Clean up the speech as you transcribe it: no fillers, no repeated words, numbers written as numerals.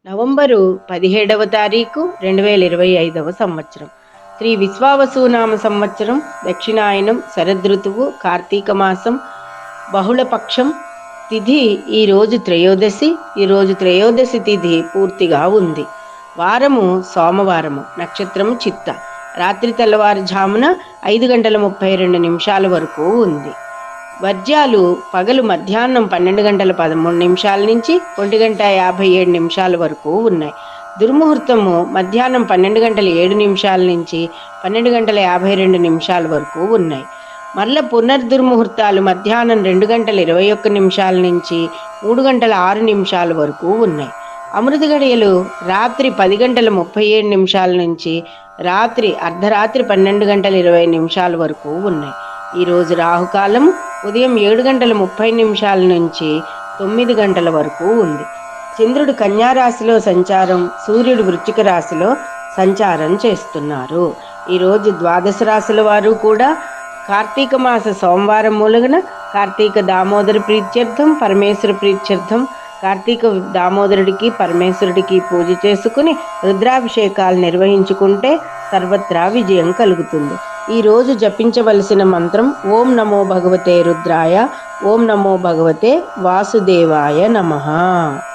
November 17వ తారీఖు 2025 సంవత్సరం. శ్రీ విశ్వావసునామ సంవత్సరం, దక్షిణాయనం, శరదృతువు, కార్తీక మాసం, బహుళపక్షం. తిథి ఈరోజు త్రయోదశి. ఈరోజు త్రయోదశి తిథి పూర్తిగా ఉంది. వారము సోమవారము. నక్షత్రము చిత్త. రాత్రి తెల్లవారుజామున 5:32 వరకు ఉంది. వర్జ్యాలు పగలు మధ్యాహ్నం 12:13 నుంచి 1:57 వరకు ఉన్నాయి. దుర్ముహూర్తము మధ్యాహ్నం 12:07 నుంచి 12:52 వరకు ఉన్నాయి. మరల పునర్దుర్ముహూర్తాలు మధ్యాహ్నం 2:21 నుంచి 3:06 వరకు ఉన్నాయి. అమృత గడియలు రాత్రి 10:37 నుంచి రాత్రి అర్ధరాత్రి 12:20 వరకు ఉన్నాయి. ఈరోజు రాహుకాలం ఉదయం 7:30 నుంచి 9 వరకు ఉంది. చంద్రుడు కన్యారాశిలో సంచారం, సూర్యుడు వృశ్చిక రాశిలో సంచారం చేస్తున్నారు. ఈరోజు ద్వాదశ రాశుల వారు కూడా కార్తీక మాస సోమవారం మూలన కార్తీక దామోదర ప్రీత్యర్థం, పరమేశ్వర ప్రీత్యర్థం కార్తీక దామోదరుడికి పరమేశ్వరుడికి పూజ చేసుకుని రుద్రాభిషేకాలు నిర్వహించుకుంటే సర్వత్రా విజయం కలుగుతుంది. ఈరోజు జపించవలసిన మంత్రం ఓం నమో భగవతే రుద్రాయ, ఓం నమో భగవతే వాసుదేవాయ నమః.